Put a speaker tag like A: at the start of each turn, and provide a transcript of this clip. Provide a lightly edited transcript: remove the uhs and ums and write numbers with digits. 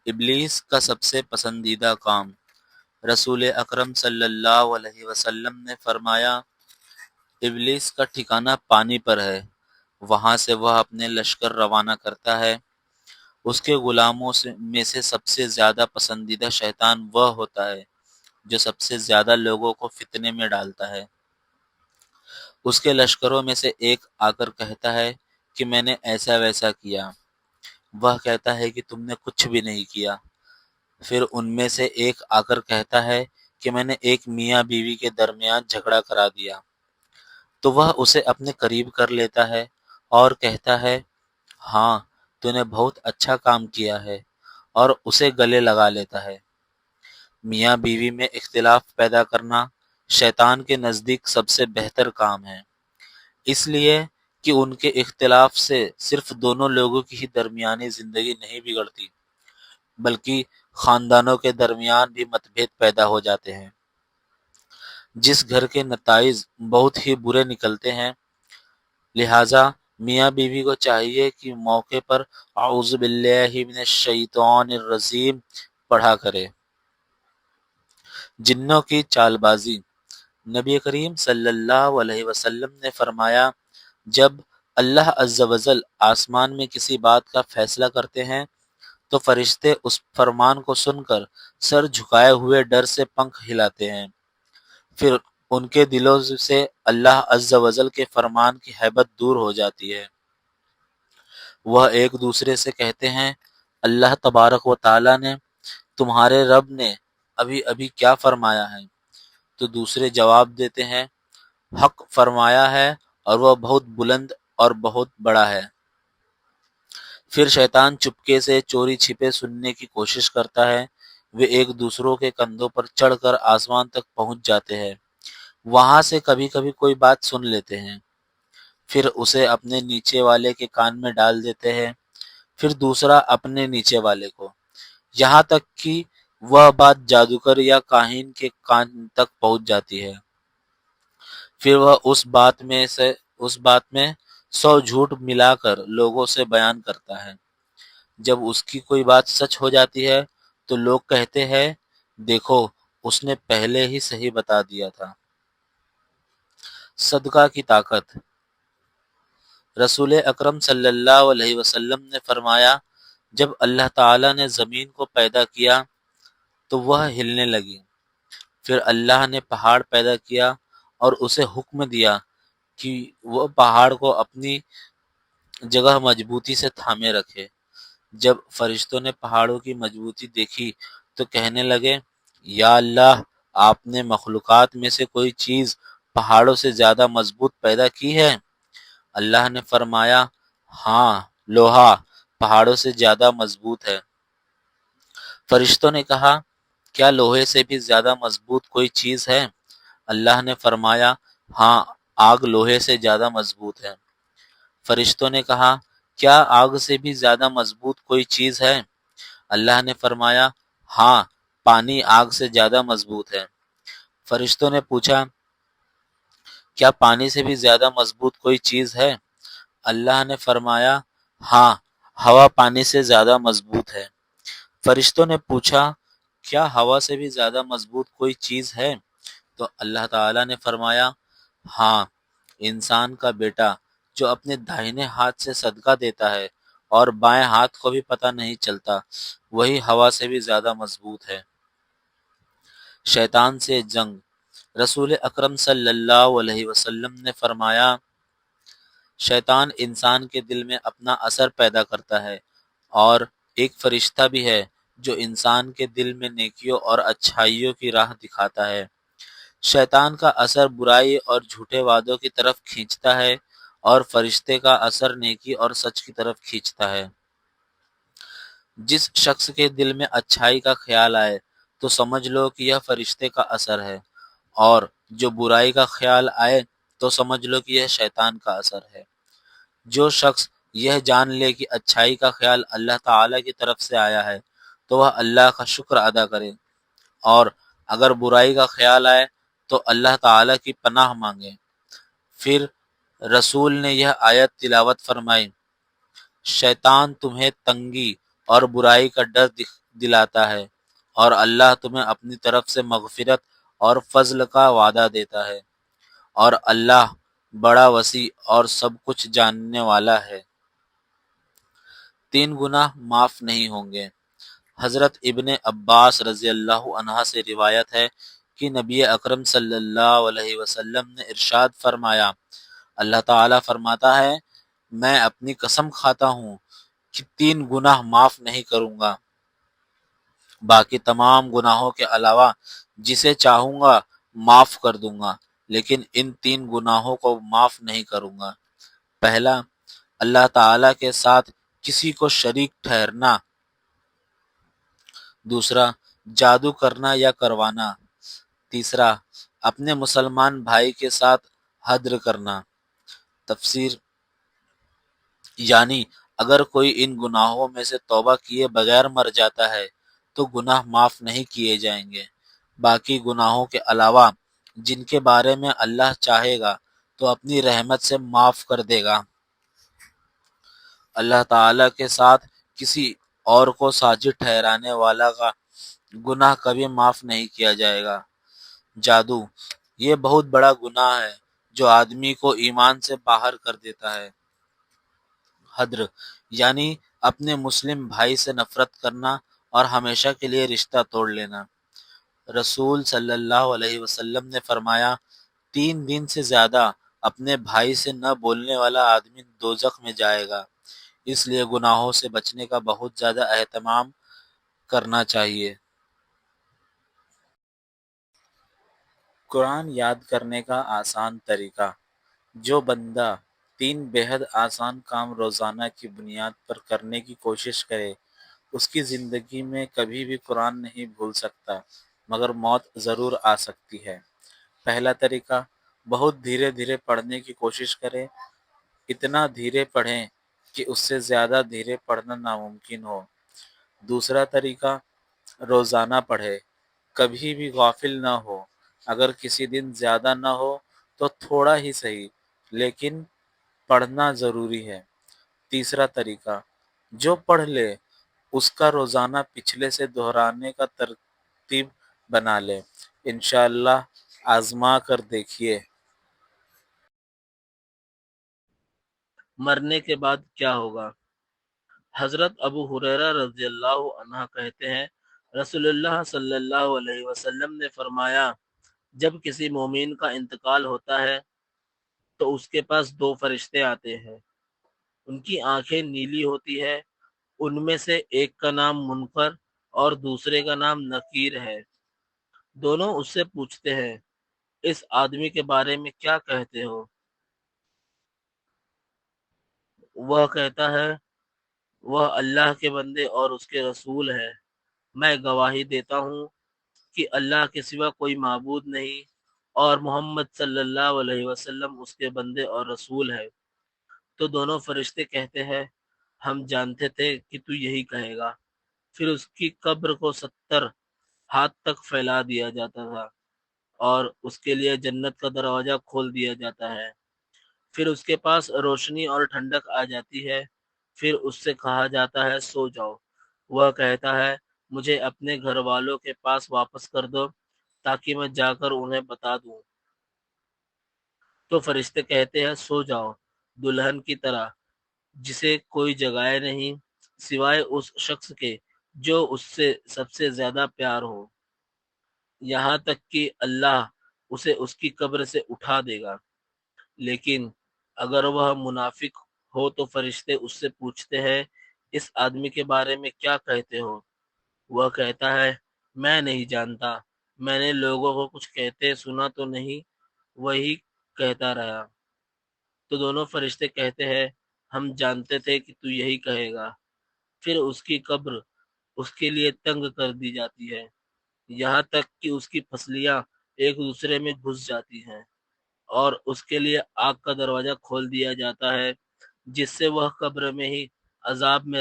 A: ابلیس کا سب سے پسندیدہ کام۔ رسول اکرم صلی اللہ علیہ وسلم نے فرمایا، ابلیس کا ٹھکانہ پانی پر ہے، وہاں سے وہ اپنے لشکر روانہ کرتا ہے۔ اس کے غلاموں میں سے سب سے زیادہ پسندیدہ شیطان وہ ہوتا ہے جو سب سے زیادہ لوگوں کو فتنے میں ڈالتا ہے۔ اس کے لشکروں میں سے ایک آ کر کہتا ہے کہ میں نے ایسا ویسا کیا، وہ کہتا ہے کہ تم نے کچھ بھی نہیں کیا۔ پھر ان میں سے ایک آ کر کہتا ہے کہ میں نے ایک میاں بیوی کے درمیان جھگڑا کرا دیا، تو وہ اسے اپنے قریب کر لیتا ہے اور کہتا ہے، ہاں تو نے بہت اچھا کام کیا ہے، اور اسے گلے لگا لیتا ہے۔ میاں بیوی میں اختلاف پیدا کرنا شیطان کے نزدیک سب سے بہتر کام ہے، اس لیے کہ ان کے اختلاف سے صرف دونوں لوگوں کی ہی درمیانی زندگی نہیں بگڑتی، بلکہ خاندانوں کے درمیان بھی متبھید پیدا ہو جاتے ہیں، جس گھر کے نتائج بہت ہی برے نکلتے ہیں۔ لہٰذا میاں بیوی کو چاہیے کہ موقع پر اعوذ باللہ من الشیطان الرجیم پڑھا کرے۔ جنوں کی چال بازی۔ نبی کریم صلی اللہ علیہ وسلم نے فرمایا، جب اللہ عز و جل آسمان میں کسی بات کا فیصلہ کرتے ہیں تو فرشتے اس فرمان کو سن کر سر جھکائے ہوئے ڈر سے پنکھ ہلاتے ہیں، پھر ان کے دلوں سے اللہ عز و جل کے فرمان کی ہیبت دور ہو جاتی ہے۔ وہ ایک دوسرے سے کہتے ہیں، اللہ تبارک و تعالی نے، تمہارے رب نے ابھی ابھی کیا فرمایا ہے؟ تو دوسرے جواب دیتے ہیں، حق فرمایا ہے اور وہ بہت بلند اور بہت بڑا ہے۔ پھر شیطان چپکے سے چوری چھپے سننے کی کوشش کرتا ہے، وہ ایک دوسروں کے کندھوں پر چڑھ کر آسمان تک پہنچ جاتے ہیں، وہاں سے کبھی کبھی کوئی بات سن لیتے ہیں، پھر اسے اپنے نیچے والے کے کان میں ڈال دیتے ہیں، پھر دوسرا اپنے نیچے والے کو، یہاں تک کہ وہ بات جادوگر یا کاہن کے کان تک پہنچ جاتی ہے، پھر وہ اس بات میں 100 جھوٹ ملا کر لوگوں سے بیان کرتا ہے۔ جب اس کی کوئی بات سچ ہو جاتی ہے تو لوگ کہتے ہیں، دیکھو اس نے پہلے ہی صحیح بتا دیا تھا۔ صدقہ کی طاقت۔ رسول اکرم صلی اللہ علیہ وسلم نے فرمایا، جب اللہ تعالی نے زمین کو پیدا کیا تو وہ ہلنے لگی، پھر اللہ نے پہاڑ پیدا کیا اور اسے حکم دیا کہ وہ پہاڑ کو اپنی جگہ مضبوطی سے تھامے رکھے۔ جب فرشتوں نے پہاڑوں کی مضبوطی دیکھی تو کہنے لگے، یا اللہ، آپ نے مخلوقات میں سے کوئی چیز پہاڑوں سے زیادہ مضبوط پیدا کی ہے؟ اللہ نے فرمایا، ہاں، لوہا پہاڑوں سے زیادہ مضبوط ہے۔ فرشتوں نے کہا، کیا لوہے سے بھی زیادہ مضبوط کوئی چیز ہے؟ اللہ نے فرمایا، ہاں، آگ لوہے سے زیادہ مضبوط ہے۔ فرشتوں نے کہا، کیا آگ سے بھی زیادہ مضبوط کوئی چیز ہے؟ اللہ نے فرمایا، ہاں، پانی آگ سے زیادہ مضبوط ہے۔ فرشتوں نے پوچھا، کیا پانی سے بھی زیادہ مضبوط کوئی چیز ہے؟ اللہ نے فرمایا، ہاں، ہوا پانی سے زیادہ مضبوط ہے۔ فرشتوں نے پوچھا، کیا ہوا سے بھی زیادہ مضبوط کوئی چیز ہے؟ تو اللہ تعالیٰ نے فرمایا، ہاں، انسان کا بیٹا جو اپنے داہنے ہاتھ سے صدقہ دیتا ہے اور بائیں ہاتھ کو بھی پتہ نہیں چلتا، وہی ہوا سے بھی زیادہ مضبوط ہے۔ شیطان سے جنگ۔ رسول اکرم صلی اللہ علیہ وسلم نے فرمایا، شیطان انسان کے دل میں اپنا اثر پیدا کرتا ہے، اور ایک فرشتہ بھی ہے جو انسان کے دل میں نیکیوں اور اچھائیوں کی راہ دکھاتا ہے۔ شیطان کا اثر برائی اور جھوٹے وعدوں کی طرف کھینچتا ہے، اور فرشتے کا اثر نیکی اور سچ کی طرف کھینچتا ہے۔ جس شخص کے دل میں اچھائی کا خیال آئے تو سمجھ لو کہ یہ فرشتے کا اثر ہے، اور جو برائی کا خیال آئے تو سمجھ لو کہ یہ شیطان کا اثر ہے۔ جو شخص یہ جان لے کہ اچھائی کا خیال اللہ تعالی کی طرف سے آیا ہے تو وہ اللہ کا شکر ادا کرے، اور اگر برائی کا خیال آئے تو اللہ تعالی کی پناہ مانگے۔ پھر رسول نے یہ آیت تلاوت فرمائی، شیطان تمہیں تنگی اور برائی کا ڈر دلاتا ہے، اور اللہ تمہیں اپنی طرف سے مغفرت اور فضل کا وعدہ دیتا ہے، اور اللہ بڑا وسیع اور سب کچھ جاننے والا ہے۔ 3 گناہ معاف نہیں ہوں گے۔ حضرت ابن عباس رضی اللہ عنہ سے روایت ہے کہ نبی اکرم صلی اللہ علیہ وسلم نے ارشاد فرمایا، اللہ تعالیٰ فرماتا ہے، میں اپنی قسم کھاتا ہوں کہ 3 گناہ معاف نہیں کروں گا، باقی تمام گناہوں کے علاوہ جسے چاہوں گا معاف کر دوں گا، لیکن ان 3 گناہوں کو معاف نہیں کروں گا۔ پہلا، اللہ تعالیٰ کے ساتھ کسی کو شریک ٹھہرنا۔ دوسرا، جادو کرنا یا کروانا۔ تیسرا، اپنے مسلمان بھائی کے ساتھ حدر کرنا۔ تفسیر، یعنی اگر کوئی ان گناہوں میں سے توبہ کیے بغیر مر جاتا ہے تو گناہ معاف نہیں کیے جائیں گے، باقی گناہوں کے علاوہ جن کے بارے میں اللہ چاہے گا تو اپنی رحمت سے معاف کر دے گا۔ اللہ تعالیٰ کے ساتھ کسی اور کو ساجد ٹھہرانے والا کا گناہ کبھی معاف نہیں کیا جائے گا۔ جادو، یہ بہت بڑا گناہ ہے جو آدمی کو ایمان سے باہر کر دیتا ہے۔ حدر، یعنی اپنے مسلم بھائی سے نفرت کرنا اور ہمیشہ کے لیے رشتہ توڑ لینا۔ رسول صلی اللہ علیہ وسلم نے فرمایا، 3 دن سے زیادہ اپنے بھائی سے نہ بولنے والا آدمی دوزخ میں جائے گا۔ اس لیے گناہوں سے بچنے کا بہت زیادہ اہتمام کرنا چاہیے۔ قرآن یاد کرنے کا آسان طریقہ۔ جو بندہ 3 بے حد آسان کام روزانہ کی بنیاد پر کرنے کی کوشش کرے، اس کی زندگی میں کبھی بھی قرآن نہیں بھول سکتا، مگر موت ضرور آ سکتی ہے۔ پہلا طریقہ، بہت دھیرے دھیرے پڑھنے کی کوشش کریں، اتنا دھیرے پڑھیں کہ اس سے زیادہ دھیرے پڑھنا ناممکن ہو۔ دوسرا طریقہ، روزانہ پڑھے، کبھی بھی غافل نہ ہو، اگر کسی دن زیادہ نہ ہو تو تھوڑا ہی صحیح، لیکن پڑھنا ضروری ہے۔ تیسرا طریقہ، جو پڑھ لے اس کا روزانہ پچھلے سے دہرانے کا ترتیب بنا لے، انشاءاللہ آزما کر دیکھیے۔ مرنے کے بعد کیا ہوگا؟ حضرت ابو ہریرہ رضی اللہ عنہ کہتے ہیں، رسول اللہ صلی اللہ علیہ وسلم نے فرمایا، جب کسی مومن کا انتقال ہوتا ہے تو اس کے پاس 2 فرشتے آتے ہیں، ان کی آنکھیں نیلی ہوتی ہے، ان میں سے ایک کا نام منکر اور دوسرے کا نام نکیر ہے۔ دونوں اس سے پوچھتے ہیں، اس آدمی کے بارے میں کیا کہتے ہو؟ وہ کہتا ہے، وہ اللہ کے بندے اور اس کے رسول ہے، میں گواہی دیتا ہوں کہ اللہ کے سوا کوئی معبود نہیں اور محمد صلی اللہ علیہ وسلم اس کے بندے اور رسول ہے۔ تو دونوں فرشتے کہتے ہیں، ہم جانتے تھے کہ تو یہی کہے گا۔ پھر اس کی قبر کو 70 ہاتھ تک پھیلا دیا جاتا تھا اور اس کے لیے جنت کا دروازہ کھول دیا جاتا ہے، پھر اس کے پاس روشنی اور ٹھنڈک آ جاتی ہے، پھر اس سے کہا جاتا ہے سو جاؤ، وہ کہتا ہے مجھے اپنے گھر والوں کے پاس واپس کر دو تاکہ میں جا کر انہیں بتا دوں۔ تو فرشتے کہتے ہیں سو جاؤ، دلہن کی طرح جسے کوئی جگائے نہیں سوائے اس شخص کے جو اس سے سب سے زیادہ پیار ہو، یہاں تک کہ اللہ اسے اس کی قبر سے اٹھا دے گا۔ لیکن اگر وہ منافق ہو تو فرشتے اس سے پوچھتے ہیں، اس آدمی کے بارے میں کیا کہتے ہو؟ وہ کہتا ہے، میں نہیں جانتا، میں نے لوگوں کو کچھ کہتے سنا تو نہیں، وہی کہتا رہا۔ تو دونوں فرشتے کہتے ہیں، ہم جانتے تھے کہ تو یہی کہے گا۔ پھر اس کی قبر اس کے لیے تنگ کر دی جاتی ہے، یہاں تک کہ اس کی پسلیاں ایک دوسرے میں گھس جاتی ہیں، اور اس کے لیے آگ کا دروازہ کھول دیا جاتا ہے، جس سے وہ قبر میں ہی عذاب میں